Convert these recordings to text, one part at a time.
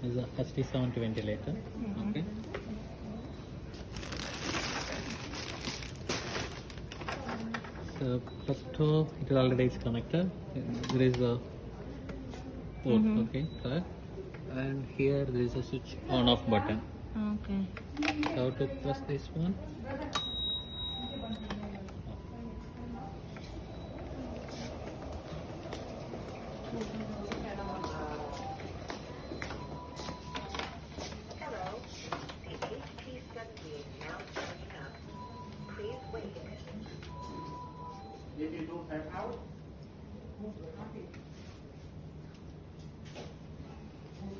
This is a HD70 ventilator. Okay. So first it already is connected. There is a port. Okay, correct. And here there is a switch on off button. Okay. How to press this one?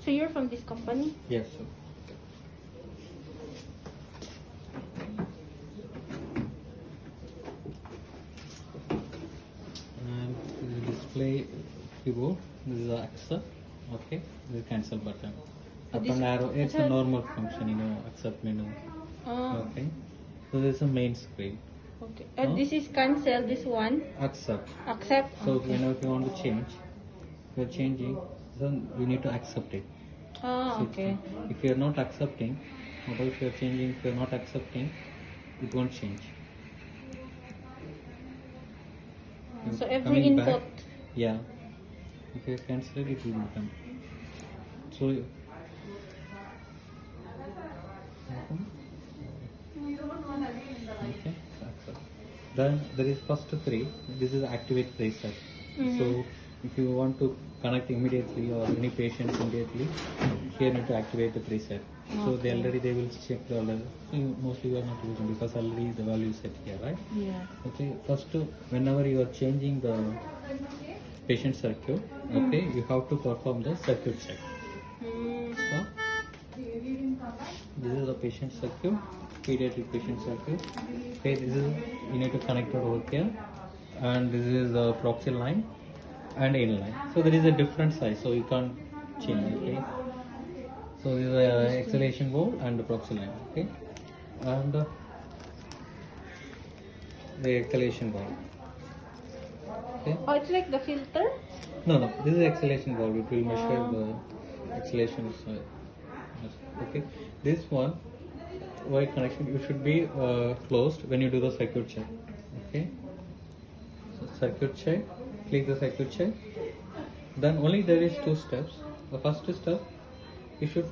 So you're from this company? Yes, sir. And this is display keyboard. This is the accept. Okay. This is cancel button. Up this- and arrow. It's a normal function, accept menu. Okay. So this is a main screen. Okay. And this is cancel, this one. Accept. Accept. So Okay. whenever you want to change, you're changing, then you need to accept it. So Okay. if you're not accepting, or if you're changing, if you're not accepting, it won't change. So every Coming back, input. yeah. If you cancel it, it will become. So okay. Accept. Then there is first three. This is activate preset. So if you want to connect immediately or any patient immediately, here need to activate the preset. So they will check the alert. Mostly you are not using because already the value is set here, right? Yeah. Okay. First, whenever you are changing the patient circuit, okay, you have to perform the circuit check. So this is the patient circuit, pediatric patient circuit. Okay, this is you need to connect it over here, and this is the proxy line and in line. So there is a different size, so you can't change. Okay. So this is the acceleration valve and the proxy line. Okay, and the acceleration valve. Okay. Oh, it's like the filter? No, this is acceleration valve. It will measure the acceleration. Okay. This one, wire connection, you should be closed when you do the circuit check. Okay. So circuit check. Click the circuit check. Then only there is two steps. The first step, you should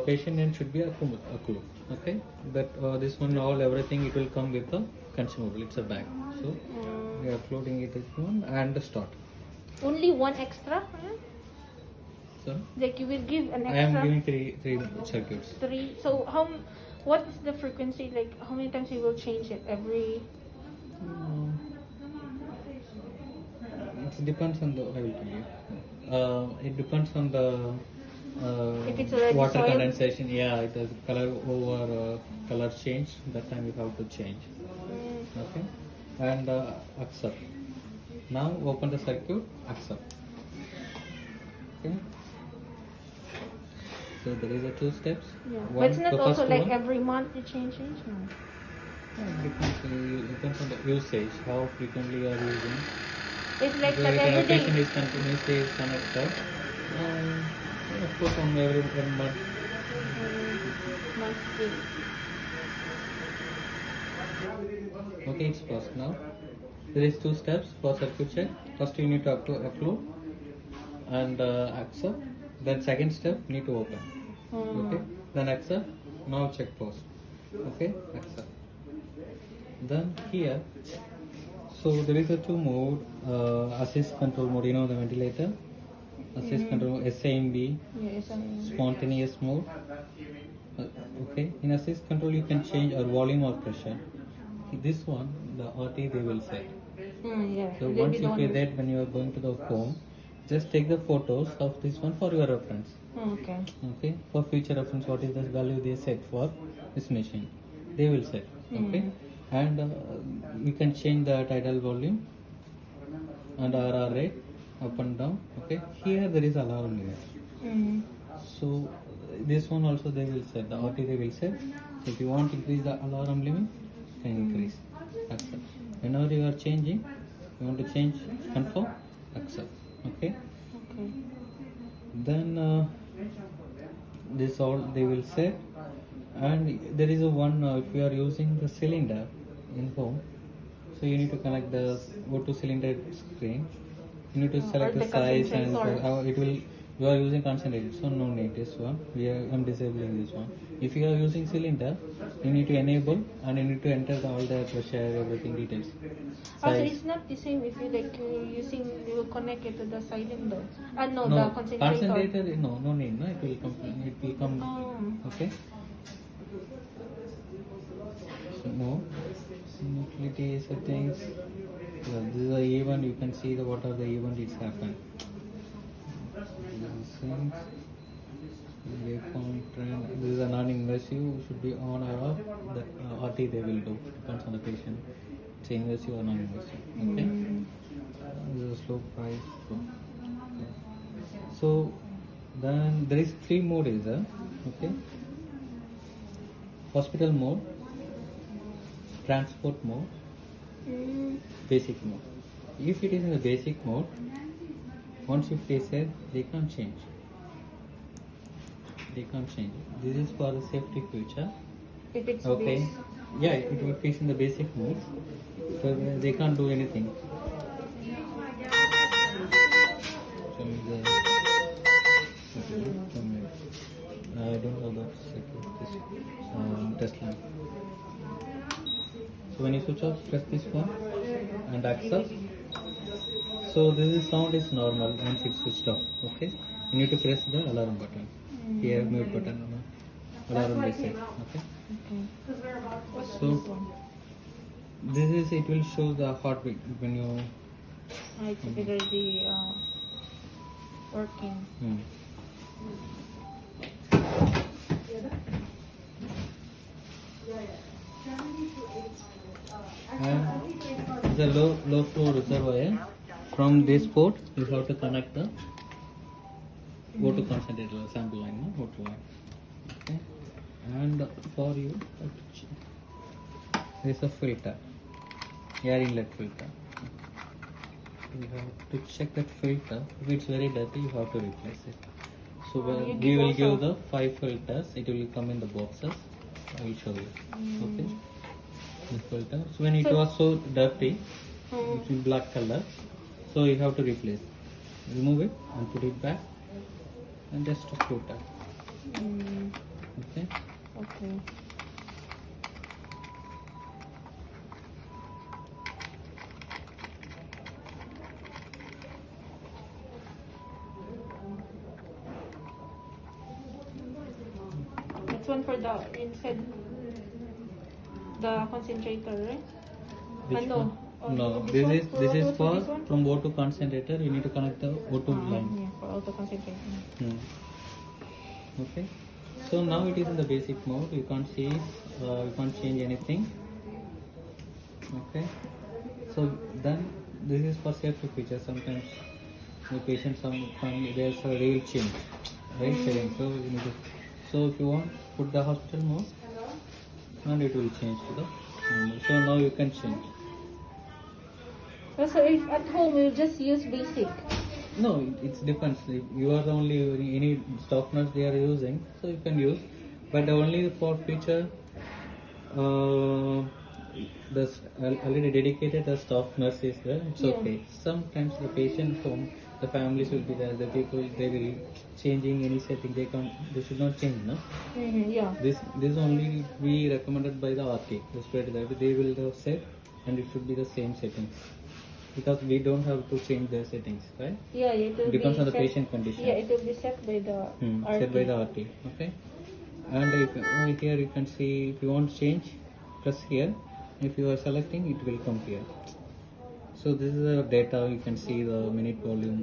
patient name should be accrued. Okay. But this one everything it will come with the consumable. It's a bag. So we are uploading it this one and start. Only one extra? So Like you will give an I am extra giving three circuits. 3. So what is the frequency? Like how many times you will change it? Every... It depends on the. I will tell you. It depends on the If it's already water soiled? condensation. Yeah, it has color over color change. That time you have to change. Okay, and accept. Now open the circuit. Accept. Okay. So there is a two steps. Yeah. One, But it's not the also first like one- every month you change it? No. It depends on the usage, how frequently you are using. It's like So that if every a patient day. is continuously connected, of course on every month. Monthly. Okay, it's first now. There is two steps for circuit check. First you need to upload and accept. Then second step you need to open. Okay. Then accept. Now check post. Okay. Accept. Then here, so there is a two mode, assist control mode. You know the ventilator. Assist control mode, SAMB, Yes, spontaneous mode. Okay. In assist control you can change our volume or pressure. This one, the RT they will set. yeah. So They once will you want feel to- that when you are going to the home, just take the photos of this one for your reference. Okay. Okay, for future reference, what is the value they set for this machine? They will set. Okay, and you can change the tidal volume and RR rate up and down. Okay, here there is alarm limit. So this one also they will set. The RT they will set. If you want to increase the alarm limit, you can increase. Accept. Whenever you are changing, you want to change, confirm, accept. Okay. Okay. Then this all they will say. And there is a one if you are using the cylinder in home, so you need to connect the O2 cylinder screen. You need to select or the the size and concentrator. it will. You are using concentrated, so no need this one. I'm disabling this one. If you are using cylinder, you need to enable and you need to enter all the pressure, everything details. Also, Size. it's not the same if you like you will connect it to the cylinder. No, No, the concentrator. concentrator. No need. No, it will come. It will come. Oh. Okay. So no. Utility settings. Yeah, this is a event. You can see the what are the event it's happened. Waveform trend. This is a non-invasive. Should be on or off. The RT they will do. Depends on the patient. It's invasive or non-invasive. Okay. This is a slow price. So then there is three mode is there. Okay. Hospital mode, transport mode, basic mode. If it is in the basic mode, once you place it, they can't change. They can't change. This is for the safety feature. If it's Okay. base. Yeah, it will fix in the basic mode. So they can't do anything. Show me the. I don't know that second test line. So when you switch off, press this one and accept. So this is sound is normal once it's switched off. Okay, you need to press the alarm button. Here mute button. Alarm reset. Okay. What's So this one? this is it will show the heartbeat when you. It's already working. And the low flow reservoir. From this port, you have to connect the O2 concentrator sample line, no? O2 line. Okay. And for you, there is a filter, air inlet filter. You have to check that filter. If it's very dirty, you have to replace it. So You we give will also- give the 5 filters. It will come in the boxes. I will show you. Okay. This filter. So when it So- was so dirty, it's in black color. So you have to replace. Remove it and put it back, and just a filter. Okay. Okay. That's one for the inside the concentrator, right? Which no. one? Oh, No, this one? this is Also for this one? from O2 concentrator. You need to connect the O2 line. Yeah, for auto concentrator. Okay. So now it is in the basic mode. You can't see, you can't change anything. Okay. So then this is for safety features. Sometimes the patient there's a real change, right? So you need to, so if you want, put the hospital mode, and it will change to the normal. So now you can change. So if at home you just use basic. No, it depends. If you are the only any staff nurse they are using, so you can use. But only for future, the already dedicated the staff nurse is there. It's Yeah. okay. Sometimes the patient home, the families will be there. The people they will changing any setting. They should not change, no. Yeah. This only we recommended by the RT. The spread that they will set, and it should be the same settings. Because we don't have to change their settings, right? Yeah, it will Depends be on the set- patient condition. Yeah, it will be set by the RT. Set by the RT. Okay. And if right here you can see if you want to change, press here. If you are selecting, it will come here. So this is the data. You can see the minute volume,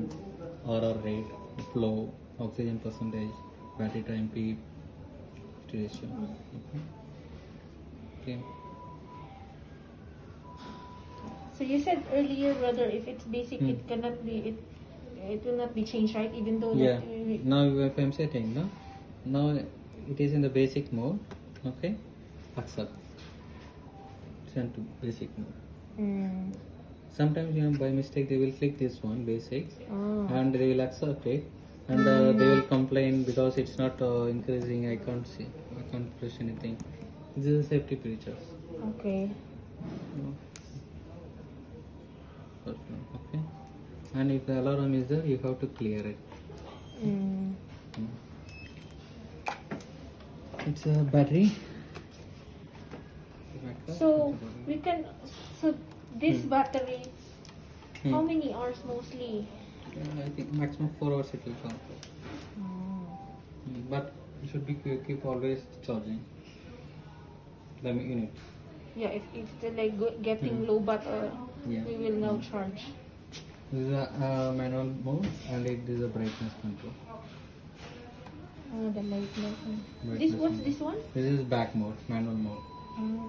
RR rate, flow, oxygen percentage, battery time, P ratio. Okay. So you said earlier, brother, if it's basic, it cannot be it will not be changed, right? Even though Yeah. that, Now if I'm setting, no? Now it is in the basic mode. Okay. Accept. Send to basic mode. Sometimes by mistake they will click this one basics Oh. and they will accept it. and they will complain because it's not increasing. I can't see, I can't push anything. This is a safety features. Okay. Okay, and if the alarm is there, you have to clear it. Mm. It's a battery. So we can. So this Hmm. battery, how Hmm. many hours mostly? I think maximum 4 hours it will come. But it should be keep always charging the unit. Yeah, if it's like getting low battery, Yeah. we will now charge. This is a manual mode and it is a brightness control. Oh, the light light. This Brightness what's control. this one? This is back mode, manual mode. Mm.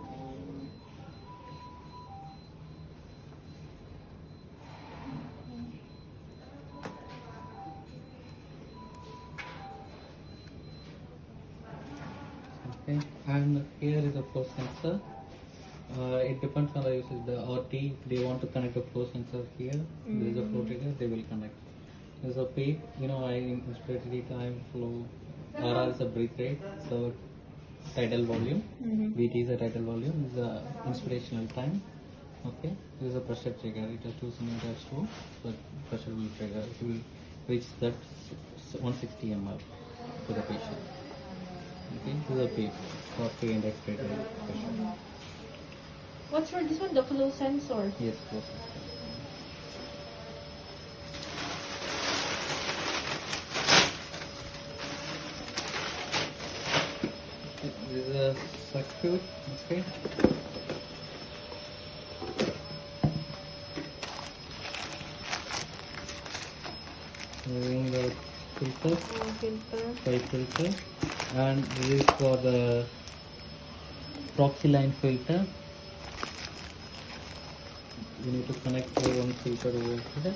Okay, and here is a flow sensor. It depends on the usage. The RT, if they want to connect a flow sensor here, there is a flow trigger, they will connect. There's a peak, I inspected time flow. RR is a breath rate, so tidal volume. VT is a tidal volume, this is a inspirational time. Okay, this is a pressure trigger. It has 2 centimeters flow, so pressure will trigger. It will reach that 160 ml for the patient. Okay, this is a peak for free and expected pressure. What's for this one? The flow sensor. Yes, yes. This is a circuit, okay. Moving the filter, Filter. pipe filter, and this is for the proxy line filter. You need to connect one filter over here.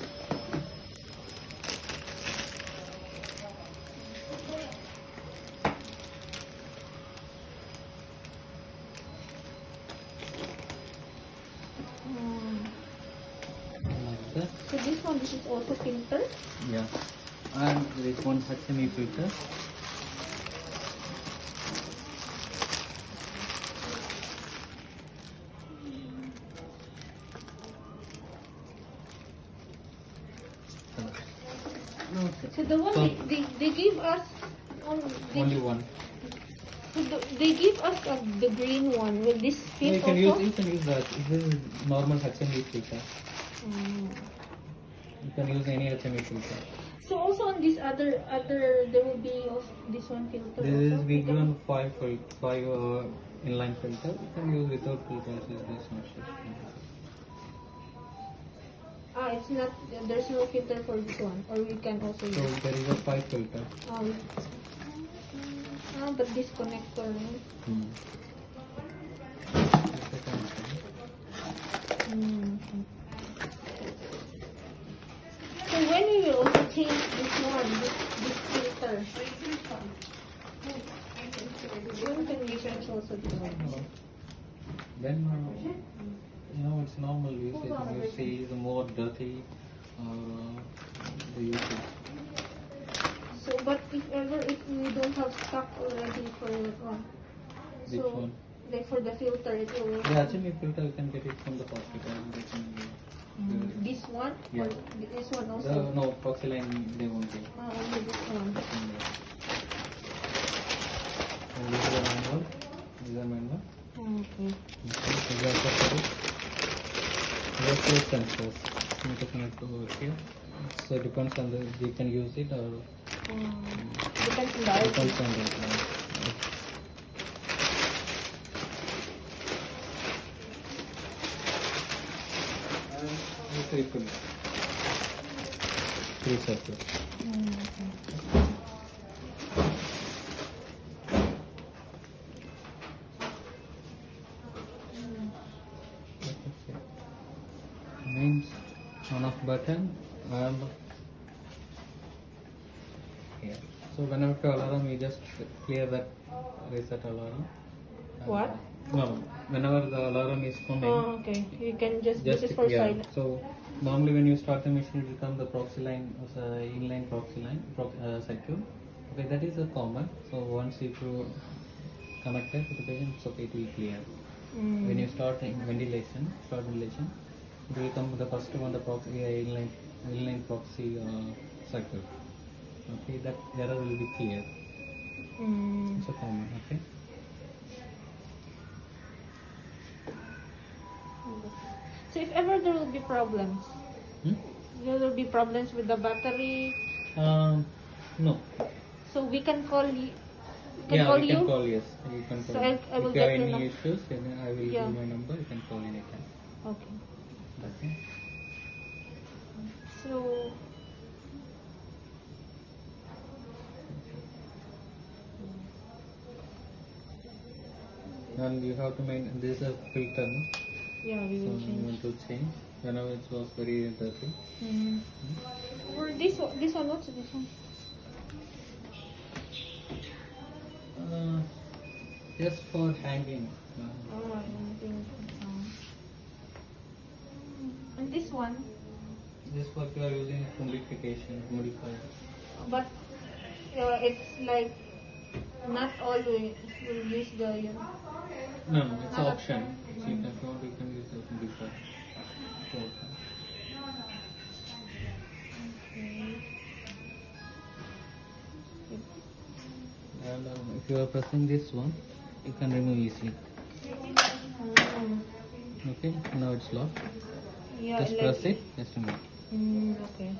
Like that. So this is also filter. Yeah. And there is one HME filter. Okay. So the one So- they give us Only one. they give us the green one. Will this fit You can also? use that. This is normal HME filter. Mm. You can use any HME filter. So also on this other there will be also this one filter. This is also? we given five inline filter. You can use without filters. Is this not It's not. There's no filter for this one, or we can also so use. there is a 5 filter. But this connector. Hmm. So when we will also change this one, this filter. When can we change also this one? Then it's normal usage. You see the more dirty the usage. So, but if we don't have stock already for one, Which so one? like for the filter, it will. The HME filter you can get it from the hospital. They can use This one? Yeah. Or this one also? no, proxy line they won't give. Only this one. And this is a manual. This is a manual. Okay. These are separate. These are two sensors. You need to connect over here. So it depends on you can use it or Depends on the item. depends on the three circuits. Means on off button and here. So whenever the alarm, you just clear that reset alarm What? No, whenever the alarm is coming, Oh, okay. You can just this is for yeah. silent. So normally when you start the machine, it will come the proxy line, inline proxy line, circuit. Okay, that is a common. So once if you connected to the patient, it's okay, it will clear. When you start in ventilation, it will come the first one, the proxy inline proxy circuit. Okay, that error will be clear. It's a common. Okay. So if ever there will be problems, Hmm? there will be problems with the battery. No. So we can call you. Yeah, we can call, yes. You can So call. I will If you have get your any number. issues, then I will Yeah. give my number. You can call anytime. Okay. Okay. So And you have to maintain. This is a filter, no? yeah, we So will you change. want to change. Whenever it was very dirty. Or this one, what's this one? Just for hanging. Oh, I don't think. And this one, Just for you are using modifier. but it's like not all will use the. No, it's Not option. So you can, if you want, you can use the modifier. It's option. And if you are pressing this one, you can remove easily. Okay, now it's locked. Yeah, Just like press it, just a minute. Okay.